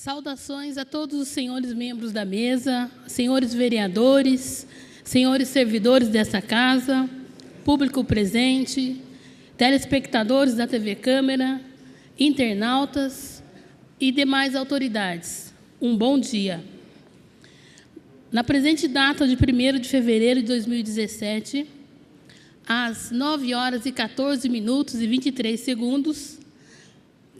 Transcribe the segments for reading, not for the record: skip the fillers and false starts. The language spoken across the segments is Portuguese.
Saudações a todos os senhores membros da mesa, senhores vereadores, senhores servidores dessa casa, público presente, telespectadores da TV Câmara, internautas e demais autoridades. Um bom dia. Na presente data de 1º de fevereiro de 2017, às 9 horas e 14 minutos e 23 segundos,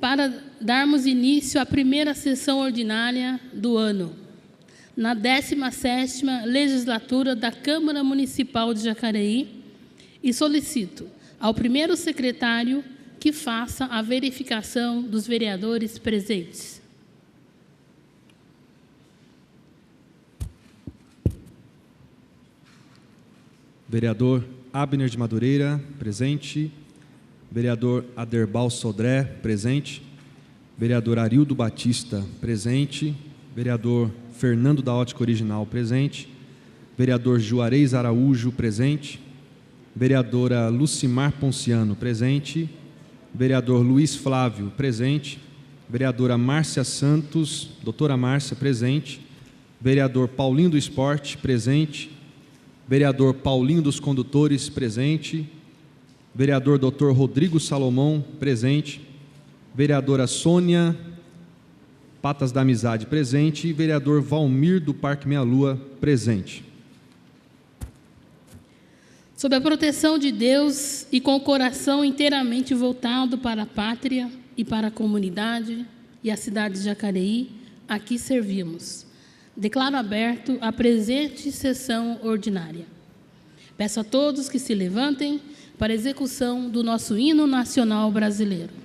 para darmos início à primeira sessão ordinária do ano, na 17ª legislatura da Câmara Municipal de Jacareí, e solicito ao primeiro secretário que faça a verificação dos vereadores presentes. Vereador Abner de Madureira, presente. Vereador Aderbal Sodré, presente. Vereador Arildo Batista, presente. Vereador Fernando da Ótica Original, presente. Vereador Juarez Araújo, presente. Vereadora Lucimar Ponciano, presente. Vereador Luiz Flávio, presente. Vereadora Márcia Santos, doutora Márcia, presente. Vereador Paulinho do Esporte, presente. Vereador Paulinho dos Condutores, presente. Vereador Dr. Rodrigo Salomão, presente. Vereadora Sônia Patas da Amizade, presente. E vereador Valmir do Parque Meia Lua, presente. Sob a proteção de Deus e com o coração inteiramente voltado para a pátria e para a comunidade e a cidade de Jacareí, aqui servimos. Declaro aberto a presente sessão ordinária. Peço a todos que se levantem para a execução do nosso hino nacional brasileiro.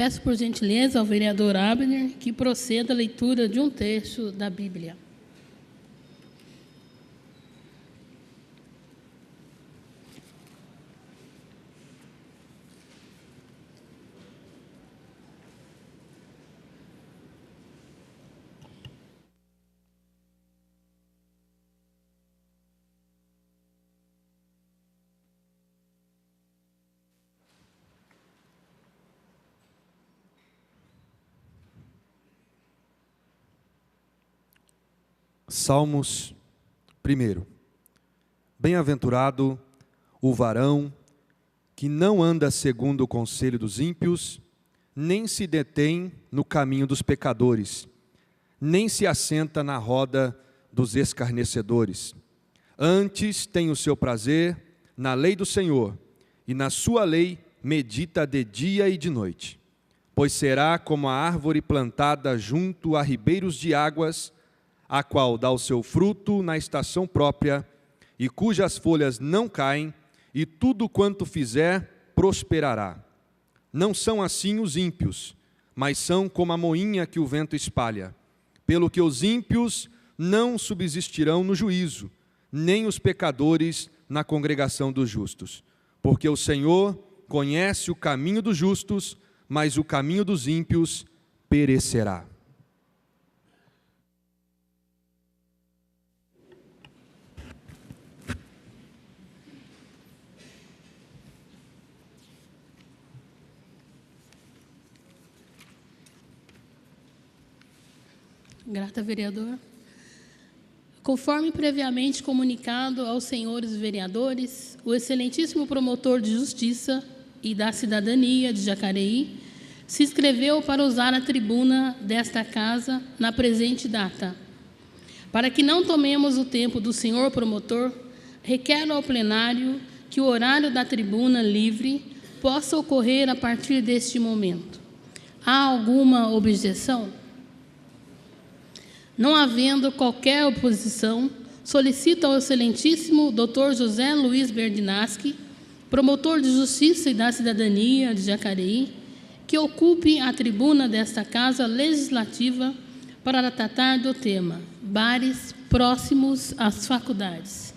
Peço por gentileza ao vereador Abner que proceda à leitura de um trecho da Bíblia. Salmos 1. Bem-aventurado o varão que não anda segundo o conselho dos ímpios, nem se detém no caminho dos pecadores, nem se assenta na roda dos escarnecedores. Antes tem o seu prazer na lei do Senhor, e na sua lei medita de dia e de noite. Pois será como a árvore plantada junto a ribeiros de águas, a qual dá o seu fruto na estação própria, e cujas folhas não caem, e tudo quanto fizer prosperará. Não são assim os ímpios, mas são como a moinha que o vento espalha. Pelo que os ímpios não subsistirão no juízo, nem os pecadores na congregação dos justos. Porque o Senhor conhece o caminho dos justos, mas o caminho dos ímpios perecerá. Grata, vereador. Conforme previamente comunicado aos senhores vereadores, o excelentíssimo promotor de Justiça e da Cidadania de Jacareí se inscreveu para usar a tribuna desta casa na presente data. Para que não tomemos o tempo do senhor promotor, requero ao plenário que o horário da tribuna livre possa ocorrer a partir deste momento. Há alguma objeção? Não havendo qualquer oposição, solicito ao excelentíssimo Dr. José Luiz Berdinaschi, promotor de Justiça e da Cidadania de Jacareí, que ocupe a tribuna desta Casa Legislativa para tratar do tema bares próximos às faculdades.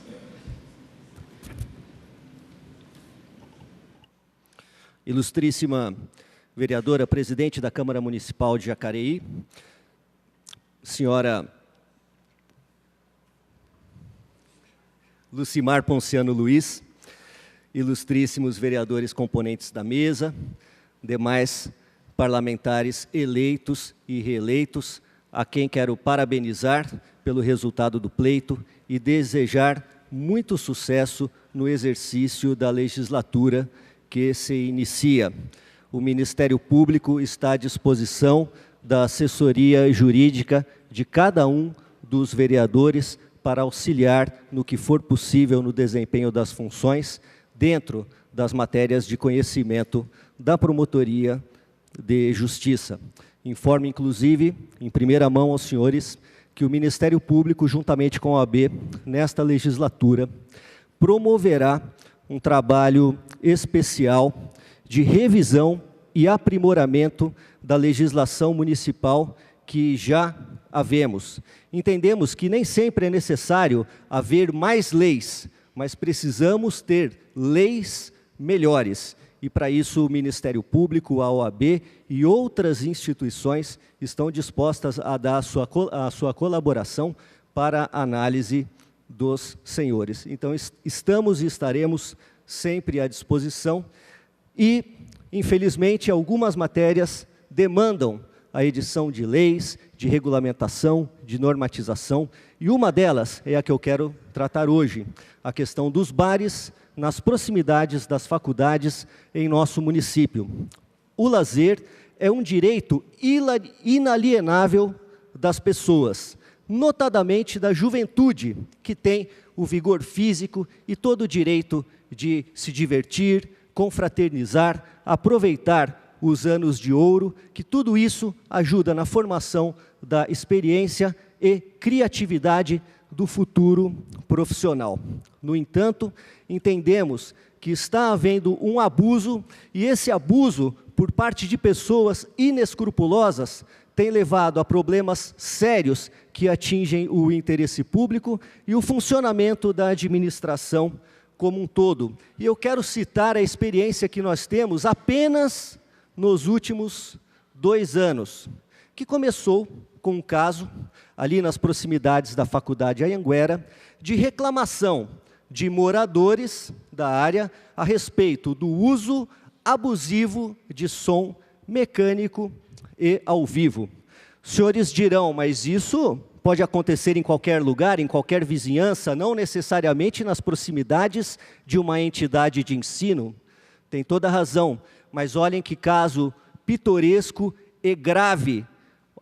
Ilustríssima vereadora, presidente da Câmara Municipal de Jacareí, senhora Lucimar Ponciano Luiz, ilustríssimos vereadores componentes da mesa, demais parlamentares eleitos e reeleitos, a quem quero parabenizar pelo resultado do pleito e desejar muito sucesso no exercício da legislatura que se inicia. O Ministério Público está à disposição da assessoria jurídica de cada um dos vereadores para auxiliar no que for possível no desempenho das funções dentro das matérias de conhecimento da Promotoria de Justiça. Informo, inclusive, em primeira mão aos senhores, que o Ministério Público, juntamente com a OAB, nesta legislatura, promoverá um trabalho especial de revisão e aprimoramento da legislação municipal que já havemos. Entendemos que nem sempre é necessário haver mais leis, mas precisamos ter leis melhores. E para isso o Ministério Público, a OAB e outras instituições estão dispostas a dar a sua colaboração para a análise dos senhores. Então estamos e estaremos sempre à disposição e, infelizmente, algumas matérias demandam a edição de leis, de regulamentação, de normatização, e uma delas é a que eu quero tratar hoje, a questão dos bares nas proximidades das faculdades em nosso município. O lazer é um direito inalienável das pessoas, notadamente da juventude, que tem o vigor físico e todo o direito de se divertir, confraternizar, aproveitar os anos de ouro, que tudo isso ajuda na formação da experiência e criatividade do futuro profissional. No entanto, entendemos que está havendo um abuso, e esse abuso por parte de pessoas inescrupulosas, tem levado a problemas sérios que atingem o interesse público e o funcionamento da administração como um todo. E eu quero citar a experiência que nós temos apenas nos últimos 2 anos, que começou com um caso, ali nas proximidades da Faculdade Anhanguera, de reclamação de moradores da área a respeito do uso abusivo de som mecânico e ao vivo. Os senhores dirão, mas isso pode acontecer em qualquer lugar, em qualquer vizinhança, não necessariamente nas proximidades de uma entidade de ensino. Tem toda a razão, mas olhem que caso pitoresco e grave,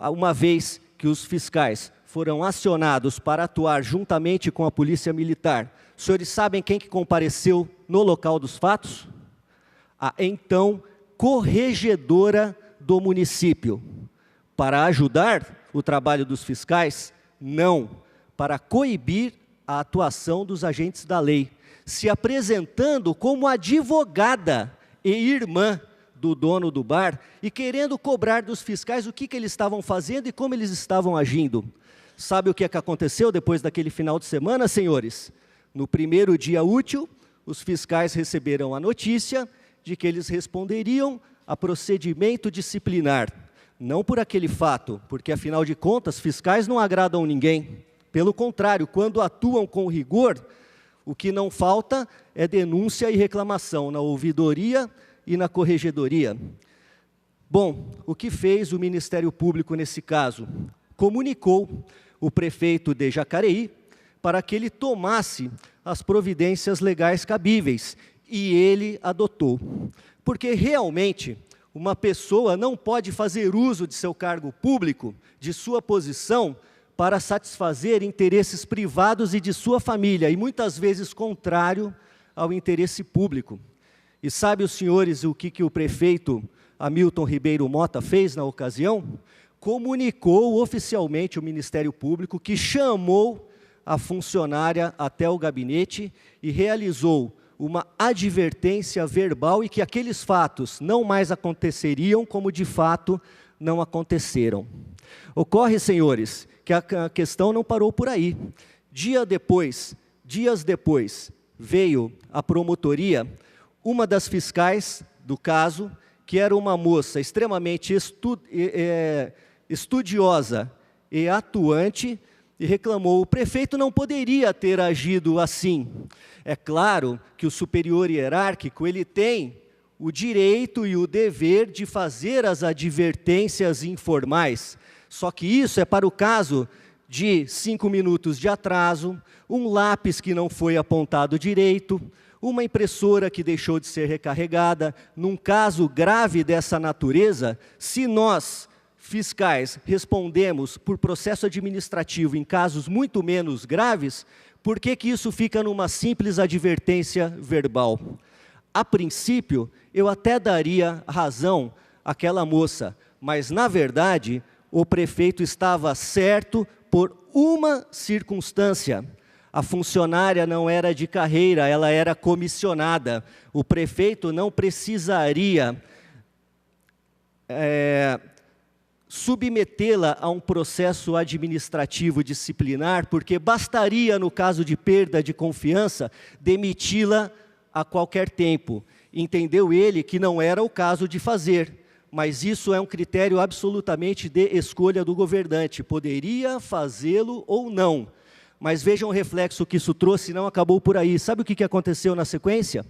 uma vez que os fiscais foram acionados para atuar juntamente com a Polícia Militar. Os senhores sabem quem que compareceu no local dos fatos? A então corregedora do município. Para ajudar o trabalho dos fiscais? Não, para coibir a atuação dos agentes da lei, se apresentando como advogada e irmã do dono do bar e querendo cobrar dos fiscais o que eles estavam fazendo e como eles estavam agindo. Sabe o que aconteceu depois daquele final de semana, senhores? No primeiro dia útil, os fiscais receberam a notícia de que eles responderiam a procedimento disciplinar. Não por aquele fato, porque afinal de contas, fiscais não agradam ninguém. Pelo contrário, quando atuam com rigor, o que não falta é denúncia e reclamação na ouvidoria e na corregedoria. Bom, o que fez o Ministério Público nesse caso? Comunicou o prefeito de Jacareí para que ele tomasse as providências legais cabíveis, e ele adotou. Porque realmente uma pessoa não pode fazer uso de seu cargo público, de sua posição, para satisfazer interesses privados e de sua família, e muitas vezes contrário ao interesse público. E sabe, os senhores, o que o prefeito Hamilton Ribeiro Mota fez na ocasião? Comunicou oficialmente ao Ministério Público que chamou a funcionária até o gabinete e realizou uma advertência verbal e que aqueles fatos não mais aconteceriam como de fato não aconteceram. Ocorre, senhores, que a questão não parou por aí. Dias depois, veio a promotoria, uma das fiscais do caso, que era uma moça extremamente estudiosa e atuante, e reclamou: o prefeito não poderia ter agido assim. É claro que o superior hierárquico, ele tem o direito e o dever de fazer as advertências informais, só que isso é para o caso de 5 minutos de atraso, um lápis que não foi apontado direito, uma impressora que deixou de ser recarregada. Num caso grave dessa natureza, se nós, fiscais, respondemos por processo administrativo em casos muito menos graves, por que isso fica numa simples advertência verbal? A princípio, eu até daria razão àquela moça, mas, na verdade, o prefeito estava certo por uma circunstância. A funcionária não era de carreira, ela era comissionada. O prefeito não precisaria submetê-la a um processo administrativo disciplinar, porque bastaria, no caso de perda de confiança, demiti-la a qualquer tempo. Entendeu ele que não era o caso de fazer, mas isso é um critério absolutamente de escolha do governante, poderia fazê-lo ou não. Mas vejam o reflexo que isso trouxe, não acabou por aí. Sabe o que aconteceu na sequência?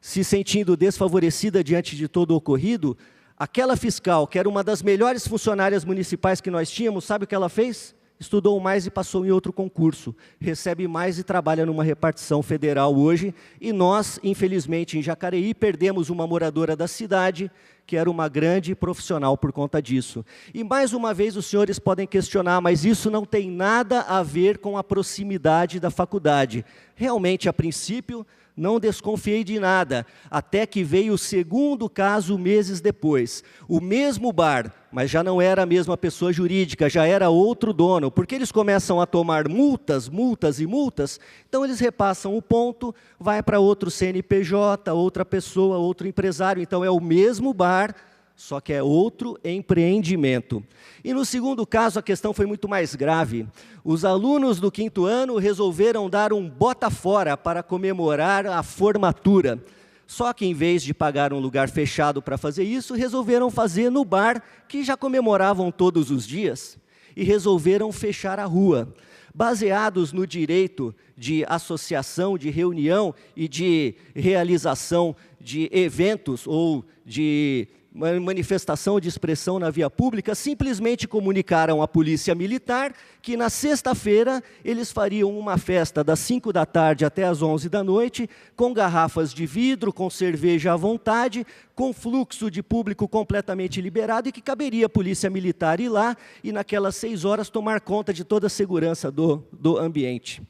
Se sentindo desfavorecida diante de todo o ocorrido, aquela fiscal, que era uma das melhores funcionárias municipais que nós tínhamos, sabe o que ela fez? Estudou mais e passou em outro concurso, recebe mais e trabalha numa repartição federal hoje, e nós, infelizmente, em Jacareí, perdemos uma moradora da cidade, que era uma grande profissional por conta disso. E mais uma vez os senhores podem questionar, mas isso não tem nada a ver com a proximidade da faculdade. Realmente, a princípio, Não desconfiei de nada, até que veio o segundo caso meses depois. O mesmo bar, mas já não era a mesma pessoa jurídica, já era outro dono, porque eles começam a tomar multas, multas e multas, então eles repassam o ponto, vai para outro CNPJ, outra pessoa, outro empresário, então é o mesmo bar, só que é outro empreendimento. E no segundo caso, a questão foi muito mais grave. Os alunos do 5º ano resolveram dar um bota fora para comemorar a formatura. Só que, em vez de pagar um lugar fechado para fazer isso, resolveram fazer no bar, que já comemoravam todos os dias, e resolveram fechar a rua. Baseados no direito de associação, de reunião e de realização de eventos ou de manifestação de expressão na via pública, simplesmente comunicaram à polícia militar que na sexta-feira eles fariam uma festa das 5 da tarde até as 11 da noite, com garrafas de vidro, com cerveja à vontade, com fluxo de público completamente liberado e que caberia a polícia militar ir lá e naquelas 6 horas tomar conta de toda a segurança do ambiente.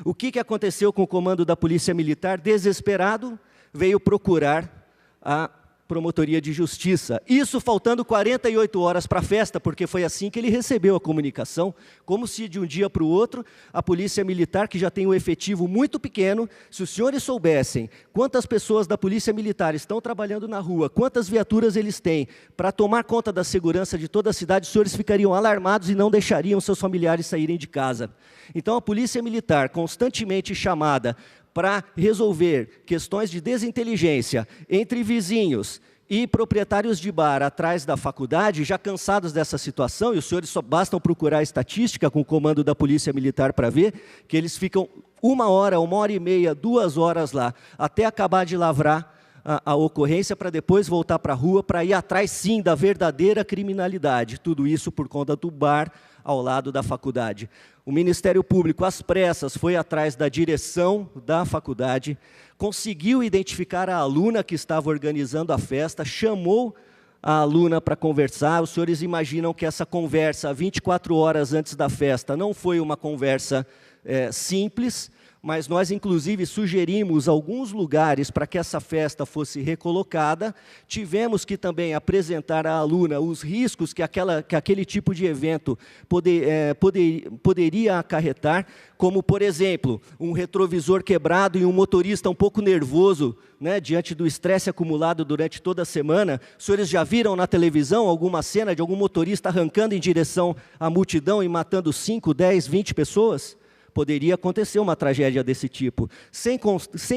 O que aconteceu com o comando da polícia militar? Desesperado, veio procurar a Promotoria de Justiça. Isso faltando 48 horas para a festa, porque foi assim que ele recebeu a comunicação, como se de um dia para o outro, a Polícia Militar, que já tem um efetivo muito pequeno, se os senhores soubessem quantas pessoas da Polícia Militar estão trabalhando na rua, quantas viaturas eles têm para tomar conta da segurança de toda a cidade, os senhores ficariam alarmados e não deixariam seus familiares saírem de casa. Então, a Polícia Militar, constantemente chamada para resolver questões de desinteligência entre vizinhos e proprietários de bar atrás da faculdade, já cansados dessa situação, e os senhores só bastam procurar a estatística com o comando da Polícia Militar para ver, que eles ficam 1 hora, 1h30, 2 horas lá, até acabar de lavrar a ocorrência, para depois voltar para a rua, para ir atrás, sim, da verdadeira criminalidade. Tudo isso por conta do bar ao lado da faculdade. O Ministério Público, às pressas, foi atrás da direção da faculdade, conseguiu identificar a aluna que estava organizando a festa, chamou a aluna para conversar. Os senhores imaginam que essa conversa, 24 horas antes da festa, não foi uma conversa simples, mas nós, inclusive, sugerimos alguns lugares para que essa festa fosse recolocada. Tivemos que também apresentar à aluna os riscos que aquele tipo de evento poderia acarretar, como, por exemplo, um retrovisor quebrado e um motorista um pouco nervoso, né, diante do estresse acumulado durante toda a semana. Os senhores já viram na televisão alguma cena de algum motorista arrancando em direção à multidão e matando 5, 10, 20 pessoas? Poderia acontecer uma tragédia desse tipo, sem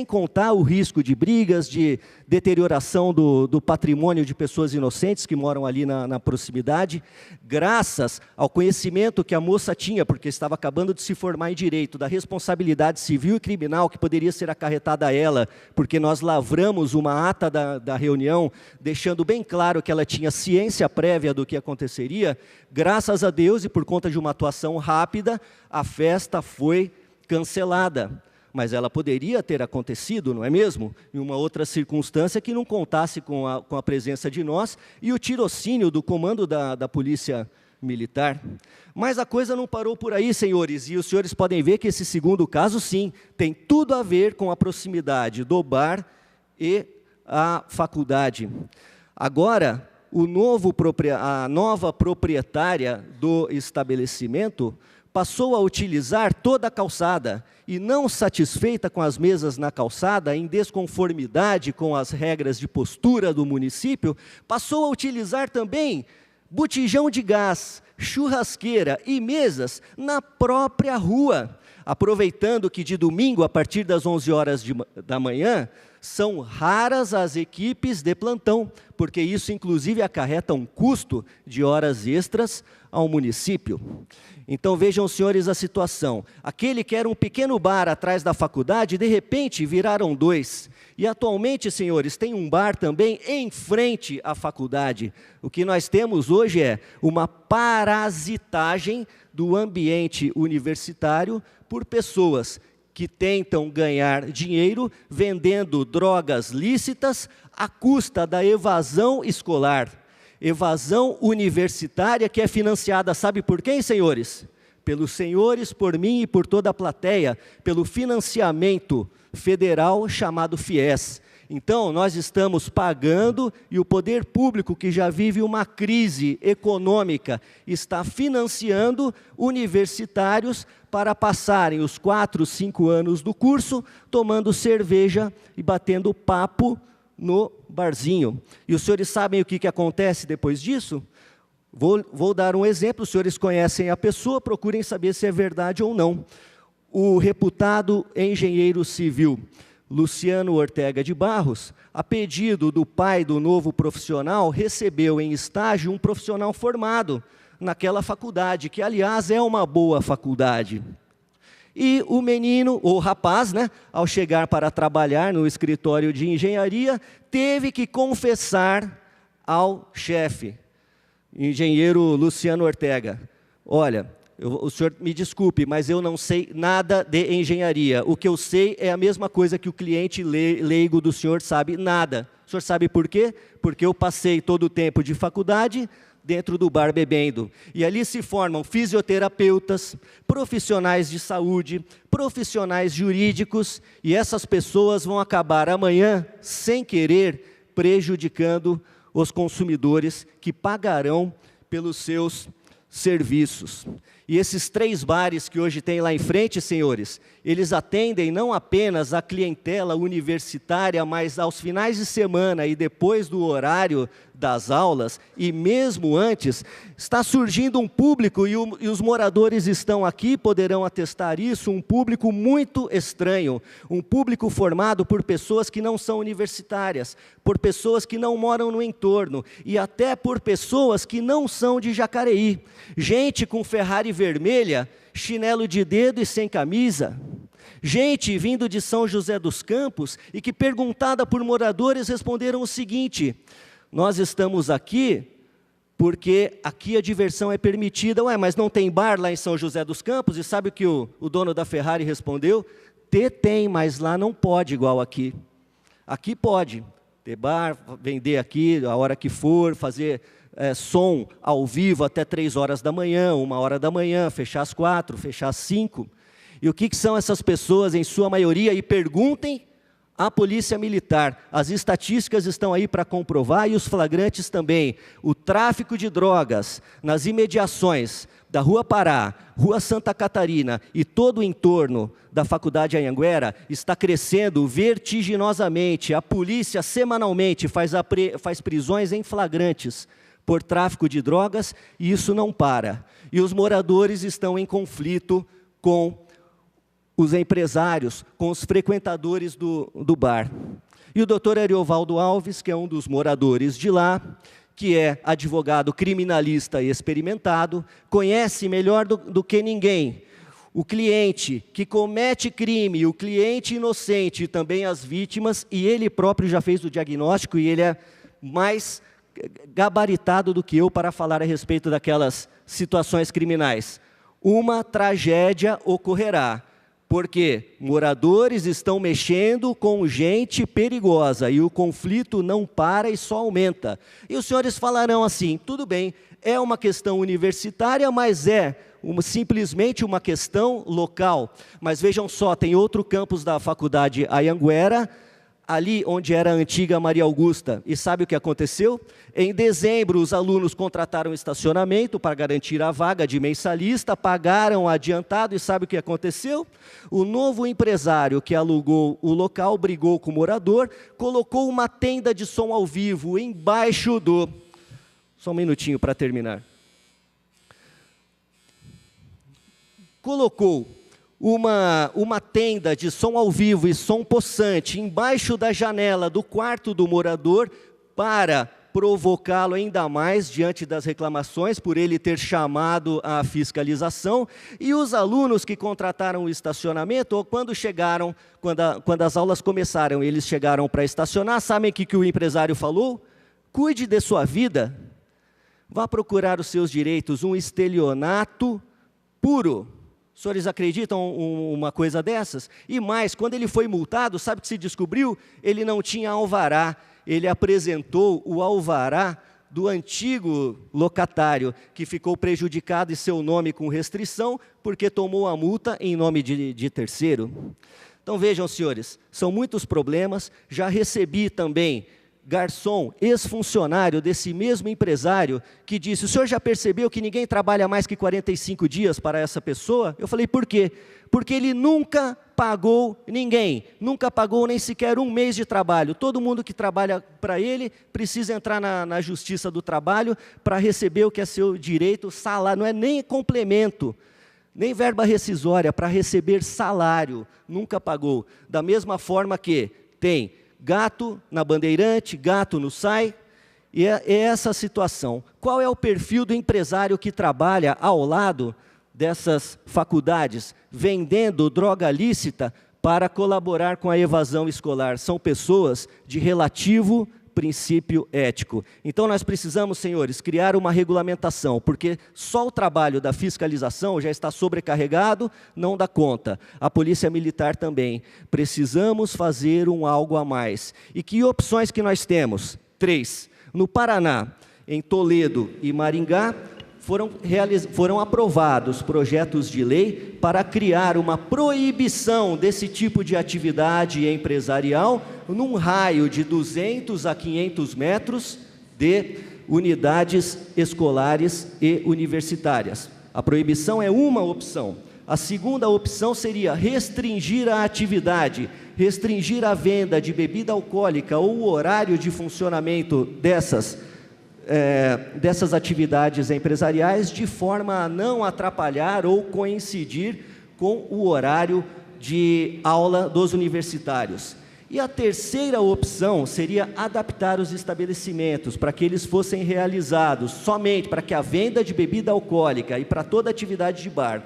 contar o risco de brigas, de deterioração do patrimônio de pessoas inocentes que moram ali na proximidade, graças ao conhecimento que a moça tinha, porque estava acabando de se formar em direito, da responsabilidade civil e criminal que poderia ser acarretada a ela, porque nós lavramos uma ata da reunião, deixando bem claro que ela tinha ciência prévia do que aconteceria. Graças a Deus, e por conta de uma atuação rápida, a festa foi cancelada. Mas ela poderia ter acontecido, não é mesmo? Em uma outra circunstância que não contasse com a presença de nós e o tirocínio do comando da Polícia Militar. Mas a coisa não parou por aí, senhores, e os senhores podem ver que esse segundo caso, sim, tem tudo a ver com a proximidade do bar e a faculdade. Agora, a nova proprietária do estabelecimento passou a utilizar toda a calçada e, não satisfeita com as mesas na calçada, em desconformidade com as regras de postura do município, passou a utilizar também botijão de gás, churrasqueira e mesas na própria rua, aproveitando que de domingo, a partir das 11 horas da manhã, são raras as equipes de plantão, porque isso, inclusive, acarreta um custo de horas extras ao município. Então, vejam, senhores, a situação. Aquele que era um pequeno bar atrás da faculdade, de repente, viraram 2. E, atualmente, senhores, tem um bar também em frente à faculdade. O que nós temos hoje é uma parasitagem do ambiente universitário por pessoas que tentam ganhar dinheiro vendendo drogas lícitas à custa da evasão escolar. Evasão universitária que é financiada, sabe por quem, senhores? pelos senhores, por mim e por toda a plateia, pelo financiamento federal chamado FIES. Então, nós estamos pagando e o poder público, que já vive uma crise econômica, está financiando universitários para passarem os 4, 5 anos do curso tomando cerveja e batendo papo no barzinho. E os senhores sabem o que acontece depois disso? Vou dar um exemplo, os senhores conhecem a pessoa, procurem saber se é verdade ou não. O reputado engenheiro civil Luciano Ortega de Barros, a pedido do pai do novo profissional, recebeu em estágio um profissional formado naquela faculdade, que, aliás, é uma boa faculdade. E o menino, ou rapaz, né, ao chegar para trabalhar no escritório de engenharia, teve que confessar ao chefe, engenheiro Luciano Ortega: olha, o senhor me desculpe, mas eu não sei nada de engenharia. O que eu sei é a mesma coisa que o cliente leigo do senhor sabe, nada. O senhor sabe por quê? Porque eu passei todo o tempo de faculdade dentro do bar bebendo. E ali se formam fisioterapeutas, profissionais de saúde, profissionais jurídicos, e essas pessoas vão acabar amanhã, sem querer, prejudicando os consumidores que pagarão pelos seus serviços. E esses 3 bares que hoje tem lá em frente, senhores, eles atendem não apenas a clientela universitária, mas aos finais de semana e depois do horário das aulas, e mesmo antes, está surgindo um público, e os moradores estão aqui, poderão atestar isso, um público muito estranho, um público formado por pessoas que não são universitárias, por pessoas que não moram no entorno, e até por pessoas que não são de Jacareí. Gente com Ferrari vermelha, chinelo de dedo e sem camisa. Gente vindo de São José dos Campos e que, perguntada por moradores, responderam o seguinte: nós estamos aqui porque aqui a diversão é permitida. Ué, mas não tem bar lá em São José dos Campos? E sabe o que o dono da Ferrari respondeu? Tem, mas lá não pode igual aqui. Aqui pode ter bar, vender aqui a hora que for, fazer som ao vivo até 3 horas da manhã, 1 hora da manhã, fechar às 4, fechar às 5. E o que são essas pessoas, em sua maioria? E perguntem à Polícia Militar. As estatísticas estão aí para comprovar, e os flagrantes também. O tráfico de drogas nas imediações da Rua Pará, Rua Santa Catarina e todo o entorno da Faculdade Anhanguera está crescendo vertiginosamente. A polícia semanalmente faz prisões em flagrantes por tráfico de drogas, e isso não para. E os moradores estão em conflito com os empresários, com os frequentadores do bar. E o doutor Ariovaldo Alves, que é um dos moradores de lá, que é advogado criminalista e experimentado, conhece melhor do que ninguém o cliente que comete crime, o cliente inocente e também as vítimas, e ele próprio já fez o diagnóstico, e ele é mais gabaritado do que eu para falar a respeito daquelas situações criminais. Uma tragédia ocorrerá, porque moradores estão mexendo com gente perigosa e o conflito não para e só aumenta. E os senhores falarão assim: tudo bem, é uma questão universitária, mas simplesmente uma questão local. Mas vejam só, tem outro campus da Faculdade Anhanguera, ali onde era a antiga Maria Augusta. E sabe o que aconteceu? Em dezembro, os alunos contrataram estacionamento para garantir a vaga de mensalista, pagaram adiantado, e sabe o que aconteceu? O novo empresário que alugou o local brigou com o morador, colocou uma tenda de som ao vivo embaixo do... Só um minutinho para terminar. Colocou uma tenda de som ao vivo e som possante embaixo da janela do quarto do morador para provocá-lo ainda mais diante das reclamações por ele ter chamado a fiscalização. E os alunos que contrataram o estacionamento, ou quando as aulas começaram, eles chegaram para estacionar, sabem o que o empresário falou? Cuide de sua vida, vá procurar os seus direitos, um estelionato puro. Os senhores acreditam uma coisa dessas? E mais, quando ele foi multado, sabe o que se descobriu? Ele não tinha alvará. Ele apresentou o alvará do antigo locatário que ficou prejudicado e seu nome com restrição porque tomou a multa em nome de terceiro. Então vejam, senhores, são muitos problemas. Já recebi também garçom, ex-funcionário desse mesmo empresário, que disse: o senhor já percebeu que ninguém trabalha mais que 45 dias para essa pessoa? Eu falei: por quê? Porque ele nunca pagou ninguém, nunca pagou nem sequer um mês de trabalho. Todo mundo que trabalha para ele precisa entrar na Justiça do Trabalho para receber o que é seu direito, salário, não é nem complemento, nem verba rescisória, para receber salário, nunca pagou. Da mesma forma que tem gato na Bandeirante, gato no SAI, e é essa a situação. Qual é o perfil do empresário que trabalha ao lado dessas faculdades, vendendo droga lícita para colaborar com a evasão escolar? São pessoas de relativo princípio ético. Então nós precisamos, senhores, criar uma regulamentação, porque só o trabalho da fiscalização já está sobrecarregado, não dá conta. A Polícia Militar também. Precisamos fazer algo a mais. E que opções que nós temos? 3. No Paraná, em Toledo e Maringá, foram aprovados projetos de lei para criar uma proibição desse tipo de atividade empresarial num raio de 200 a 500 metros de unidades escolares e universitárias. A proibição é uma opção. A segunda opção seria restringir a atividade, restringir a venda de bebida alcoólica ou o horário de funcionamento dessas atividades empresariais, de forma a não atrapalhar ou coincidir com o horário de aula dos universitários. E a terceira opção seria adaptar os estabelecimentos para que eles fossem realizados somente para que a venda de bebida alcoólica e para toda atividade de bar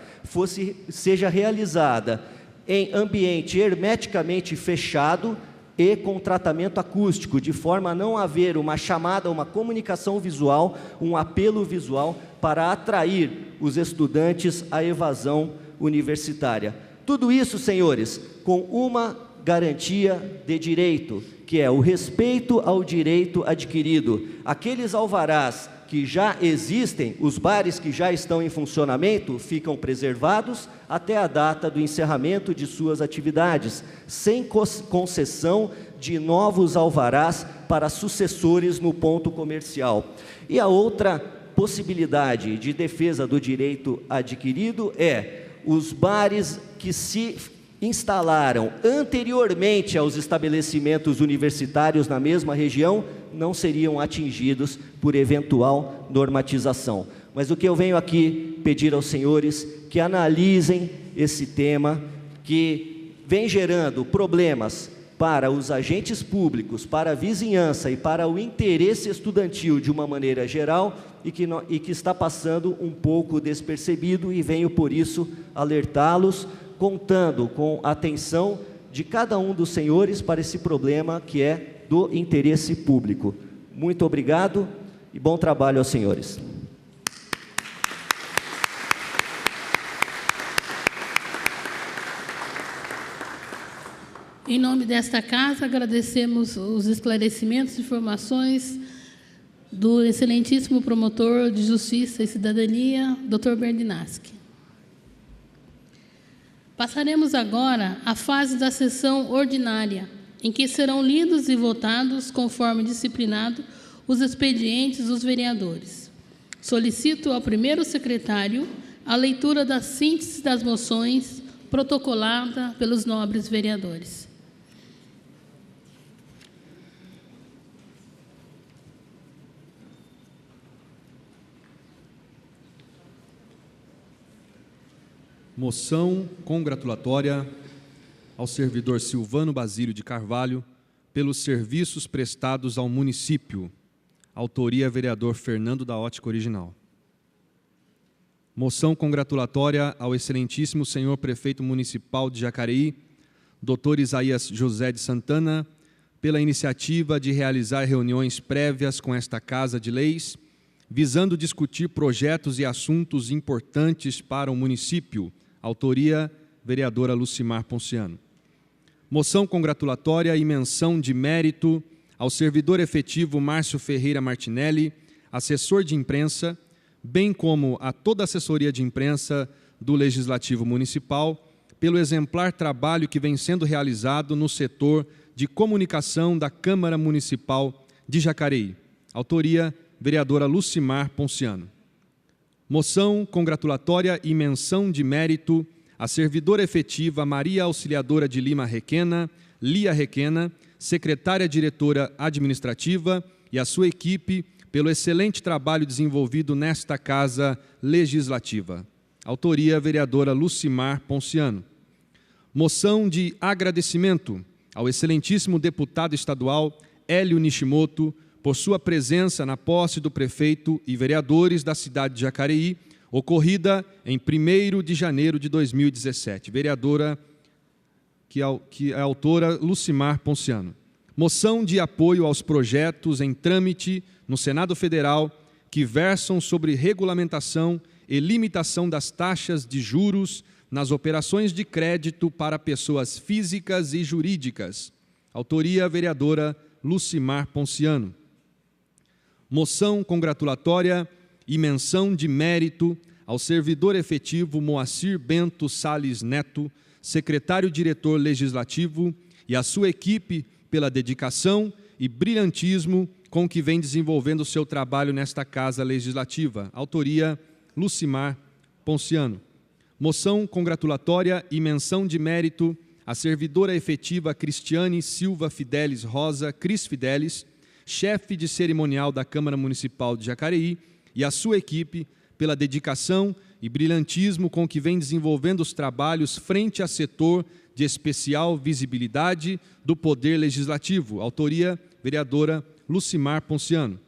seja realizada em ambiente hermeticamente fechado e com tratamento acústico, de forma a não haver uma chamada, uma comunicação visual, um apelo visual para atrair os estudantes à evasão universitária. Tudo isso, senhores, com uma garantia de direito, que é o respeito ao direito adquirido. Aqueles alvarás que já existem, os bares que já estão em funcionamento, ficam preservados até a data do encerramento de suas atividades, sem concessão de novos alvarás para sucessores no ponto comercial. E a outra possibilidade de defesa do direito adquirido é os bares que se instalaram anteriormente aos estabelecimentos universitários na mesma região não seriam atingidos por eventual normatização. Mas o que eu venho aqui pedir aos senhores, que analisem esse tema, que vem gerando problemas para os agentes públicos, para a vizinhança e para o interesse estudantil de uma maneira geral, e que está passando um pouco despercebido, e venho por isso alertá-los, contando com a atenção de cada um dos senhores para esse problema que é do interesse público. Muito obrigado e bom trabalho aos senhores. Em nome desta casa, agradecemos os esclarecimentos e informações do excelentíssimo promotor de Justiça e Cidadania, Dr. Berdinaschi. Passaremos agora à fase da sessão ordinária, em que serão lidos e votados, conforme disciplinado, os expedientes dos vereadores. Solicito ao primeiro secretário a leitura da síntese das moções protocolada pelos nobres vereadores. Moção congratulatória ao servidor Silvano Basílio de Carvalho pelos serviços prestados ao município. Autoria, vereador Fernando da Ótica Original. Moção congratulatória ao excelentíssimo senhor prefeito municipal de Jacareí, Dr. Isaías José de Santana, pela iniciativa de realizar reuniões prévias com esta Casa de Leis, visando discutir projetos e assuntos importantes para o município. Autoria, vereadora Lucimar Ponciano. Moção congratulatória e menção de mérito ao servidor efetivo Márcio Ferreira Martinelli, assessor de imprensa, bem como a toda a assessoria de imprensa do Legislativo Municipal, pelo exemplar trabalho que vem sendo realizado no setor de comunicação da Câmara Municipal de Jacareí. Autoria, vereadora Lucimar Ponciano. Moção congratulatória e menção de mérito à servidora efetiva Maria Auxiliadora de Lima Requena, Lia Requena, secretária-diretora administrativa e a sua equipe pelo excelente trabalho desenvolvido nesta Casa Legislativa. Autoria, vereadora Lucimar Ponciano. Moção de agradecimento ao excelentíssimo deputado estadual Hélio Nishimoto por sua presença na posse do prefeito e vereadores da cidade de Jacareí, ocorrida em 1º de janeiro de 2017. Vereadora, que é a autora, Lucimar Ponciano. Moção de apoio aos projetos em trâmite no Senado Federal que versam sobre regulamentação e limitação das taxas de juros nas operações de crédito para pessoas físicas e jurídicas. Autoria, vereadora Lucimar Ponciano. Moção congratulatória e menção de mérito ao servidor efetivo Moacir Bento Salles Neto, secretário-diretor legislativo, e a sua equipe pela dedicação e brilhantismo com que vem desenvolvendo o seu trabalho nesta Casa Legislativa. Autoria, Lucimar Ponciano. Moção congratulatória e menção de mérito à servidora efetiva Cristiane Silva Fidelis Rosa, Cris Fidelis, chefe de cerimonial da Câmara Municipal de Jacareí, e a sua equipe pela dedicação e brilhantismo com que vem desenvolvendo os trabalhos frente a setor de especial visibilidade do Poder Legislativo. Autoria, vereadora Lucimar Ponciano.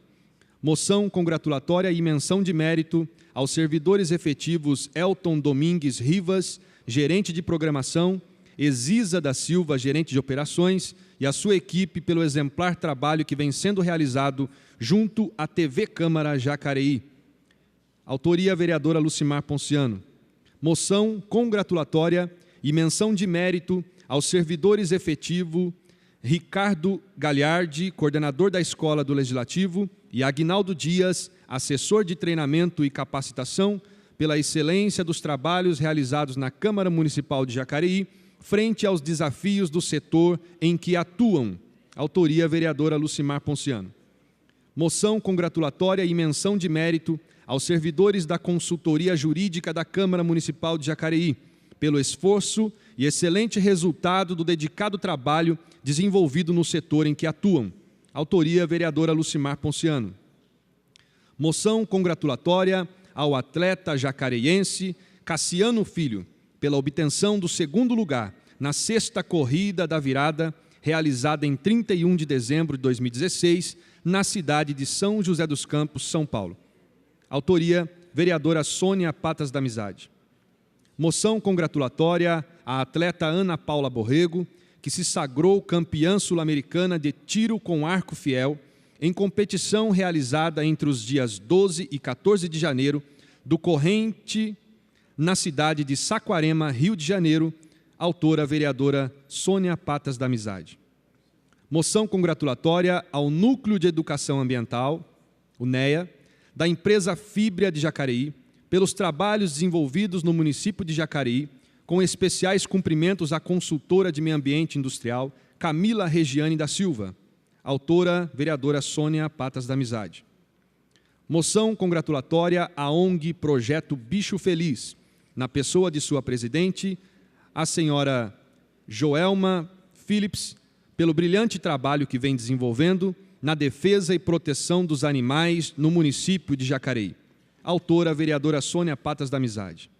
Moção congratulatória e menção de mérito aos servidores efetivos Elton Domingues Rivas, gerente de programação, Exisa da Silva, gerente de operações, e a sua equipe pelo exemplar trabalho que vem sendo realizado junto à TV Câmara Jacareí. Autoria, vereadora Lucimar Ponciano. Moção congratulatória e menção de mérito aos servidores efetivo Ricardo Galhardi, coordenador da Escola do Legislativo, e Aguinaldo Dias, assessor de treinamento e capacitação, pela excelência dos trabalhos realizados na Câmara Municipal de Jacareí, frente aos desafios do setor em que atuam. Autoria, vereadora Lucimar Ponciano. Moção congratulatória e menção de mérito aos servidores da Consultoria Jurídica da Câmara Municipal de Jacareí, pelo esforço e excelente resultado do dedicado trabalho desenvolvido no setor em que atuam. Autoria, vereadora Lucimar Ponciano. Moção congratulatória ao atleta jacareiense Cassiano Filho, pela obtenção do 2º lugar na 6ª Corrida da Virada, realizada em 31 de dezembro de 2016, na cidade de São José dos Campos, São Paulo. Autoria, vereadora Sônia Patas da Amizade. Moção congratulatória à atleta Ana Paula Borrego, que se sagrou campeã sul-americana de tiro com arco fiel em competição realizada entre os dias 12 e 14 de janeiro, decorrente na cidade de Saquarema, Rio de Janeiro. Autora, vereadora Sônia Patas da Amizade. Moção congratulatória ao Núcleo de Educação Ambiental, o NEA, da empresa Fibria de Jacareí, pelos trabalhos desenvolvidos no município de Jacareí, com especiais cumprimentos à consultora de meio ambiente industrial, Camila Regiane da Silva. Autora, vereadora Sônia Patas da Amizade. Moção congratulatória à ONG Projeto Bicho Feliz, na pessoa de sua presidente, a senhora Joelma Phillips, pelo brilhante trabalho que vem desenvolvendo na defesa e proteção dos animais no município de Jacareí. Autora, vereadora Sônia Patas da Amizade.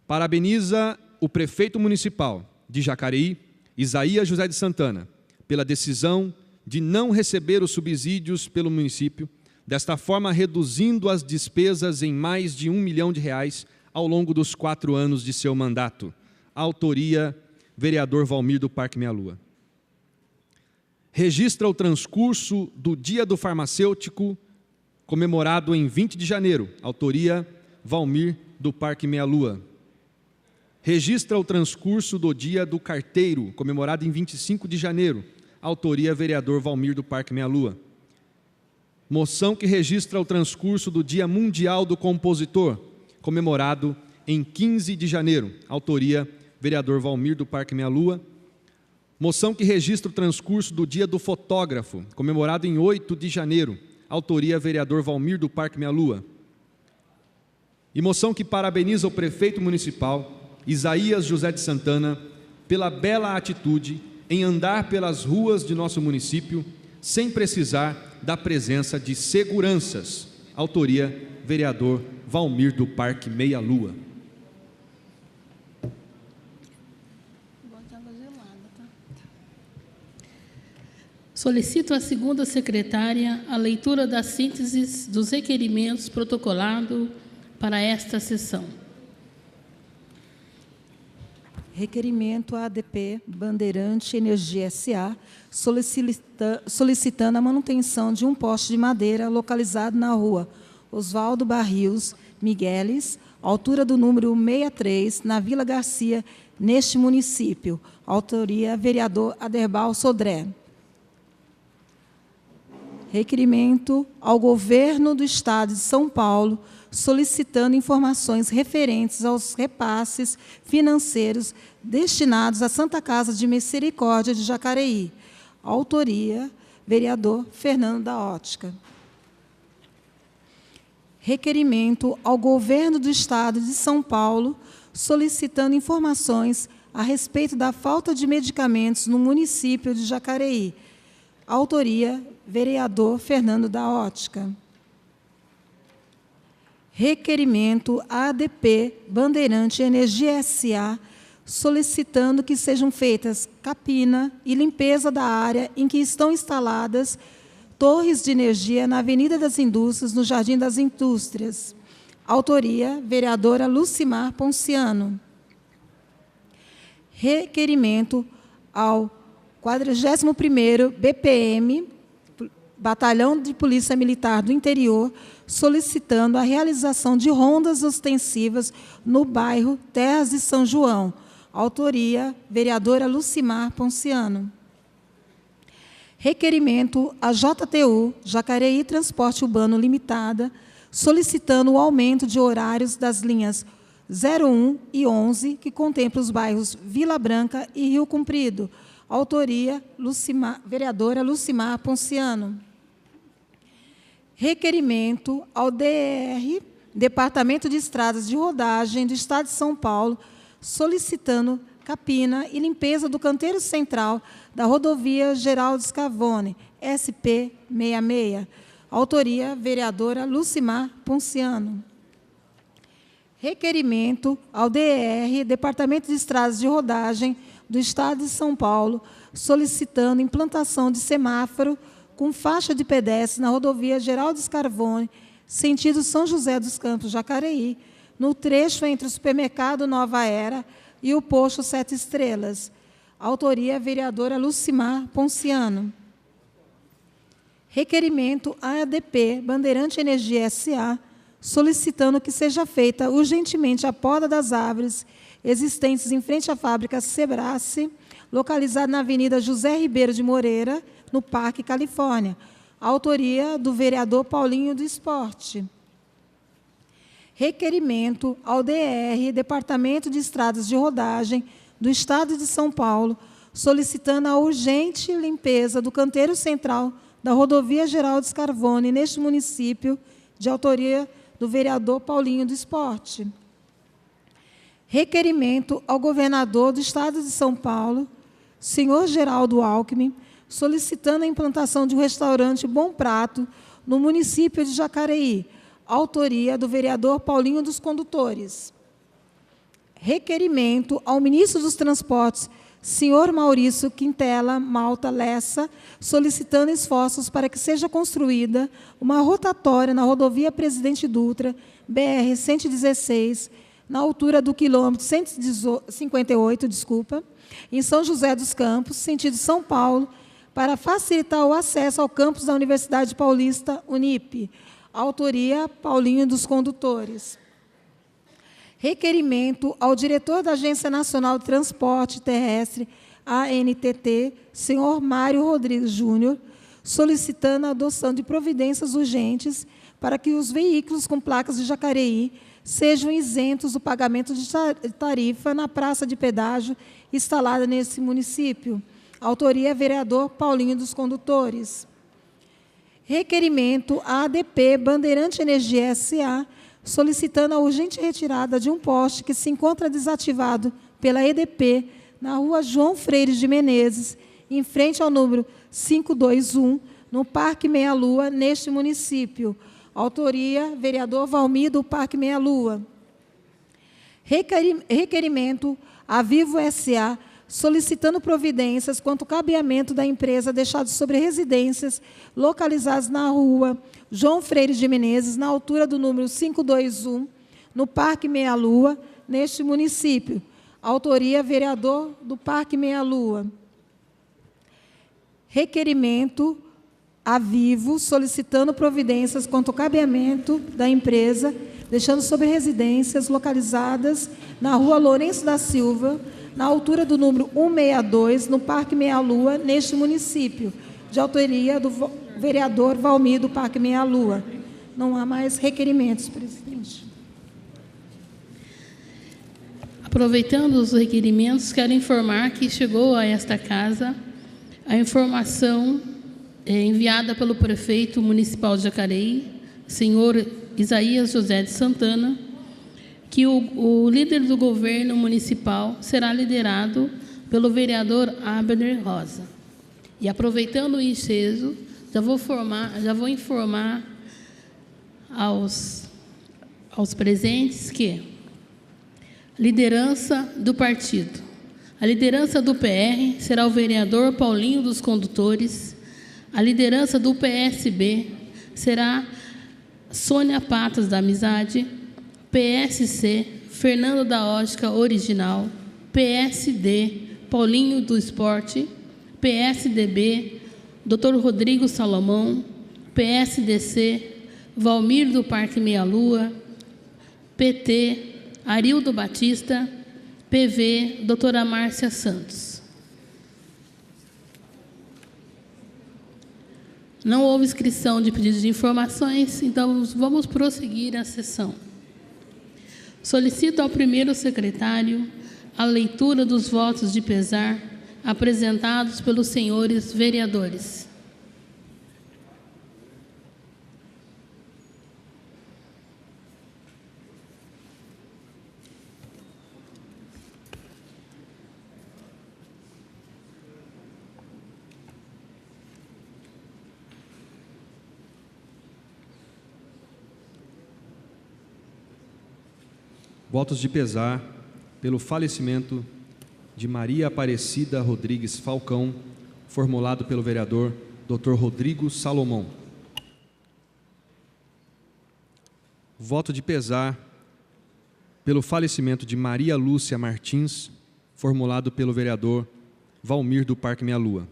Parabeniza o prefeito municipal de Jacareí, Isaías José de Santana, pela decisão de não receber os subsídios pelo município, desta forma reduzindo as despesas em mais de R$1 milhão ao longo dos 4 anos de seu mandato. Autoria, vereador Valmir do Parque Meia Lua. Registra o transcurso do Dia do Farmacêutico, comemorado em 20 de janeiro. Autoria, Valmir do Parque Meia Lua. Registra o transcurso do Dia do Carteiro, comemorado em 25 de janeiro. Autoria, vereador Valmir do Parque Meia Lua. Moção que registra o transcurso do Dia Mundial do Compositor, comemorado em 15 de janeiro. Autoria, vereador Valmir do Parque Meia Lua. Moção que registra o transcurso do Dia do Fotógrafo, comemorado em 8 de janeiro. Autoria, vereador Valmir do Parque Meia Lua. E moção que parabeniza o prefeito municipal, Isaías José de Santana, pela bela atitude em andar pelas ruas de nosso município, sem precisar da presença de seguranças. Autoria, vereador Valmir do Parque Meia Lua. Solicito à segunda secretária a leitura das sínteses dos requerimentos protocolados para esta sessão. Requerimento ADP Bandeirante Energia S.A., solicitando a manutenção de um poste de madeira localizado na rua Oswaldo Barrios Migueles, altura do número 63, na Vila Garcia, neste município. Autoria, vereador Aderbal Sodré. Requerimento ao Governo do Estado de São Paulo, solicitando informações referentes aos repasses financeiros destinados à Santa Casa de Misericórdia de Jacareí. Autoria, vereador Fernando da Ótica. Requerimento ao Governo do Estado de São Paulo, solicitando informações a respeito da falta de medicamentos no município de Jacareí. Autoria, vereador Fernando da Ótica. Requerimento ADP Bandeirante Energia S.A., solicitando que sejam feitas capina e limpeza da área em que estão instaladas torres de energia na Avenida das Indústrias, no Jardim das Indústrias. Autoria, vereadora Lucimar Ponciano. Requerimento ao 41º BPM, Batalhão de Polícia Militar do Interior, solicitando a realização de rondas ostensivas no bairro Terras de São João. Autoria, vereadora Lucimar Ponciano. Requerimento à JTU, Jacareí Transporte Urbano Limitada, solicitando o aumento de horários das linhas 01 e 11, que contempla os bairros Vila Branca e Rio Comprido. Autoria, vereadora Lucimar Ponciano. Requerimento ao DR, Departamento de Estradas de Rodagem do Estado de São Paulo, solicitando capina e limpeza do canteiro central da rodovia Geraldo Scavone, SP-66. Autoria, vereadora Lucimar Ponciano. Requerimento ao DR, Departamento de Estradas de Rodagem do Estado de São Paulo, solicitando implantação de semáforo com faixa de pedestre na rodovia Geraldo Scavone, sentido São José dos Campos, Jacareí, no trecho entre o supermercado Nova Era e o posto 7 Estrelas. Autoria, vereadora Lucimar Ponciano. Requerimento ADP Bandeirante Energia S.A., solicitando que seja feita urgentemente a poda das árvores existentes em frente à fábrica Sebrace, localizada na Avenida José Ribeiro de Moreira, no Parque Califórnia. Autoria do vereador Paulinho do Esporte. Requerimento ao DR, Departamento de Estradas de Rodagem do Estado de São Paulo, solicitando a urgente limpeza do canteiro central da rodovia Geraldo Scavone, neste município, de autoria do vereador Paulinho do Esporte. Requerimento ao governador do Estado de São Paulo, senhor Geraldo Alckmin, solicitando a implantação de um restaurante Bom Prato no município de Jacareí. Autoria do vereador Paulinho dos Condutores. Requerimento ao ministro dos Transportes, senhor Maurício Quintela Malta Lessa, solicitando esforços para que seja construída uma rotatória na rodovia Presidente Dutra, BR-116, na altura do quilômetro 158, em São José dos Campos, sentido São Paulo, para facilitar o acesso ao campus da Universidade Paulista, Unip. Autoria, Paulinho dos Condutores. Requerimento ao diretor da Agência Nacional de Transporte Terrestre, ANTT, senhor Mário Rodrigues Júnior, solicitando a adoção de providências urgentes para que os veículos com placas de Jacareí sejam isentos do pagamento de tarifa na praça de pedágio instalada nesse município. Autoria, vereador Paulinho dos Condutores. Requerimento à ADP Bandeirante Energia S.A., solicitando a urgente retirada de um poste que se encontra desativado pela EDP na rua João Freire de Menezes, em frente ao número 521, no Parque Meia Lua, neste município. Autoria, vereador Valmir, do Parque Meia Lua. Requerimento à Vivo S.A., solicitando providências quanto ao cabeamento da empresa deixado sobre residências localizadas na rua João Freire de Menezes, na altura do número 521, no Parque Meia Lua, neste município. Autoria, vereador do Parque Meia Lua. Requerimento a Vivo, solicitando providências quanto ao cabeamento da empresa, deixando sobre residências localizadas na rua Lourenço da Silva, na altura do número 162, no Parque Meia Lua, neste município, de autoria do vereador Valmir, do Parque Meia Lua. Não há mais requerimentos, presidente. Aproveitando os requerimentos, quero informar que chegou a esta casa a informação enviada pelo prefeito municipal de Jacareí, senhor Isaías José de Santana, que o líder do governo municipal será liderado pelo vereador Abner Rosa. E aproveitando o ensejo, já vou informar aos presentes que liderança do partido. A liderança do PR será o vereador Paulinho dos Condutores. A liderança do PSB será Sônia Patas da Amizade. PSC, Fernando da Ótica Original. PSD, Paulinho do Esporte. PSDB, Dr. Rodrigo Salomão. PSDC, Valmir do Parque Meia Lua. PT, Arildo Batista. PV, doutora Márcia Santos. Não houve inscrição de pedidos de informações, então vamos prosseguir a sessão. Solicito ao primeiro secretário a leitura dos votos de pesar apresentados pelos senhores vereadores. Votos de pesar pelo falecimento de Maria Aparecida Rodrigues Falcão, formulado pelo vereador Dr. Rodrigo Salomão. Voto de pesar pelo falecimento de Maria Lúcia Martins, formulado pelo vereador Valmir do Parque Meia Lua.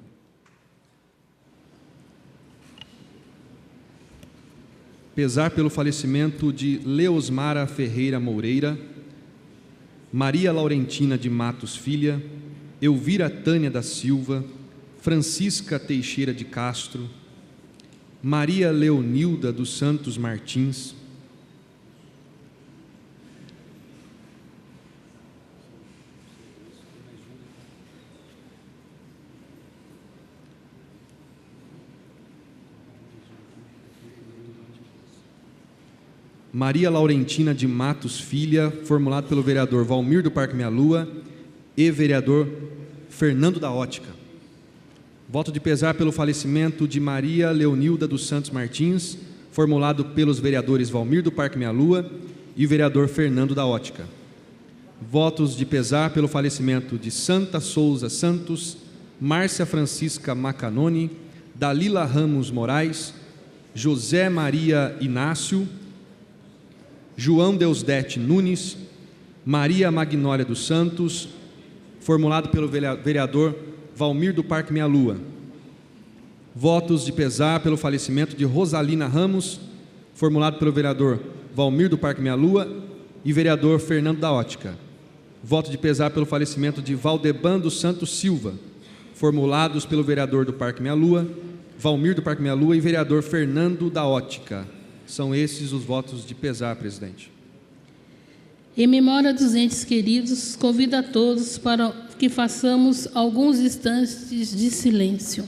Pesar pelo falecimento de Leosmara Ferreira Moreira, Maria Laurentina de Matos Filha, Elvira Tânia da Silva, Francisca Teixeira de Castro, Maria Leonilda dos Santos Martins, Maria Laurentina de Matos Filha, formulado pelo vereador Valmir do Parque Meia Lua e vereador Fernando da Ótica. Voto de pesar pelo falecimento de Maria Leonilda dos Santos Martins, formulado pelos vereadores Valmir do Parque Meia Lua e vereador Fernando da Ótica. Votos de pesar pelo falecimento de Santa Souza Santos, Márcia Francisca Macanoni, Dalila Ramos Moraes, José Maria Inácio, João Deusdete Nunes, Maria Magnólia dos Santos, formulado pelo vereador Valmir do Parque Meia Lua. Votos de pesar pelo falecimento de Rosalina Ramos, formulado pelo vereador Valmir do Parque Meia Lua e vereador Fernando da Ótica. Voto de pesar pelo falecimento de Valdeban dos Santos Silva, formulados pelo vereador do Parque Meia Lua, Valmir do Parque Meia Lua e vereador Fernando da Ótica. São esses os votos de pesar, presidente. Em memória dos entes queridos, convido a todos para que façamos alguns instantes de silêncio.